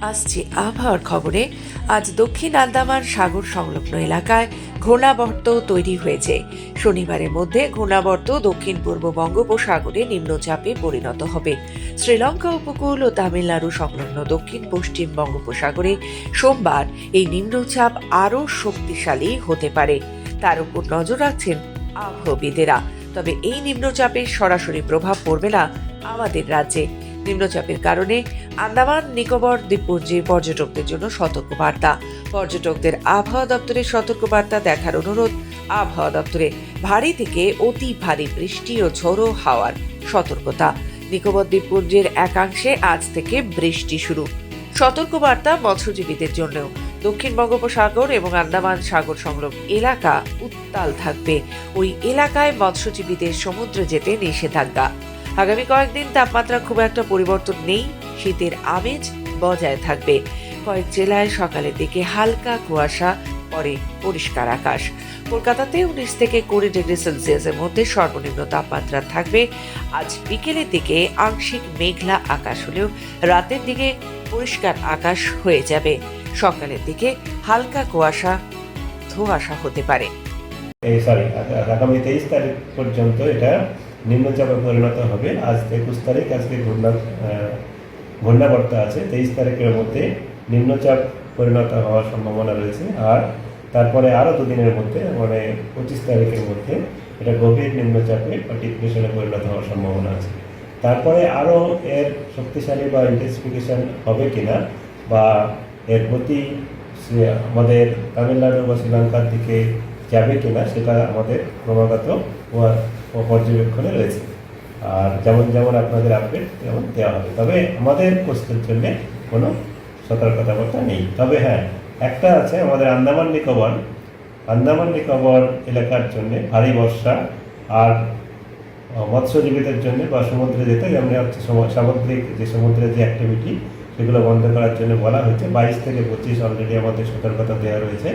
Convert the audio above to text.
আসছে আবহাওয়ার খবরে। আজ দক্ষিণ আন্দামান সাগর সংলগ্ন এলাকায় ঘূর্ণাবর্ত তৈরি হয়েছে। শনিবারের মধ্যে ঘূর্ণাবর্ত দক্ষিণ পূর্ব বঙ্গোপসাগরে নিম্নচাপে পরিণত হবে। শ্রীলঙ্কা উপকূল ও তামিলনাড়ু সংলগ্ন দক্ষিণ পশ্চিম বঙ্গোপসাগরে সোমবার এই নিম্নচাপ আরও শক্তিশালী হতে পারে, তার উপর নজর রাখছেন আবহাওয়াবিদেরা। তবে এই নিম্নচাপের সরাসরি প্রভাব পড়বে না আমাদের রাজ্যে। নিম্নচাপের কারণে আন্দামান নিকোবর দ্বীপপুঞ্জে পর্যটকদের জন্য সতর্কবার্তা। পর্যটকদের আবহাওয়া দপ্তরের সতর্কবার্তা দেখার অনুরোধ। আবহাওয়া দপ্তরে ভারী থেকে অতি ভারী বৃষ্টি ও ঝোড়ো হাওয়ার সতর্কতা। নিকোবর দ্বীপপুঞ্জের একাংশে আজ থেকে বৃষ্টি শুরু। সতর্কবার্তা মৎস্যজীবীদের জন্যও। দক্ষিণ বঙ্গোপসাগর এবং আন্দামান সাগর সংলগ্ন এলাকা উত্তাল থাকবে। ওই এলাকায় মৎস্যজীবীদের সমুদ্রে যেতে নিষেধাজ্ঞা। আগামী কয়েকদিন তাপমাত্রা খুব একটা পরিবর্তন নেই, শীতের আমেজ বজায় থাকবে। কয়েক জেলায় সকালের দিকে হালকা কুয়াশা, পরে পরিষ্কার আকাশ। কলকাতাতে 19 থেকে 20 ডিগ্রি সেলসিয়াসের মধ্যে সর্বনিম্ন তাপমাত্রা থাকবে। আজ বিকেলের দিকে আংশিক মেঘলা আকাশ হলেও রাতের দিকে পরিষ্কার আকাশ হয়ে যাবে। সকালের দিকে হালকা কুয়াশা, ধোঁয়াশা হতে পারে। আগামী 23 তারিখ পর্যন্ত এটা নিম্নচাপে পরিণত হবে। আজ 21 তারিখ, আজকে ঘূর্ণাবর্ত আছে। 23 তারিখের মধ্যে নিম্নচাপ পরিণত হওয়ার সম্ভাবনা রয়েছে। আর তারপরে আরও দুদিনের মধ্যে, মানে 25 তারিখের মধ্যে এটা গভীর নিম্নচাপে বা ডিপ্রেশনে পরিণত হওয়ার সম্ভাবনা আছে। তারপরে আরও এর শক্তিশালী বা ইন্টেন্সিফিকেশন হবে কিনা বা এর গতি আমাদের তামিলনাড়ু বা শ্রীলঙ্কার দিকে যাবে কিনা সেটা আমাদের ক্রমাগত পর্যবেক্ষণে রয়েছে। আর যেমন যেমন আপনাদের আপডেট তেমন দেওয়া হবে। তবে আমাদের কোস্টের জন্য কোনো সতর্কতাবার্তা নেই। তবে হ্যাঁ, একটা আছে, আমাদের আন্দামান নিকোবর এলাকার জন্য ভারী বর্ষা আর মৎস্যজীবীদের জন্য বা সমুদ্রে যেতে, যেমন হচ্ছে সামুদ্রিক যে সমুদ্রের যে অ্যাক্টিভিটি সেগুলো বন্ধ করার জন্য বলা হয়েছে। 22 থেকে 25 অলরেডি আমাদের সতর্কতা দেওয়া রয়েছে।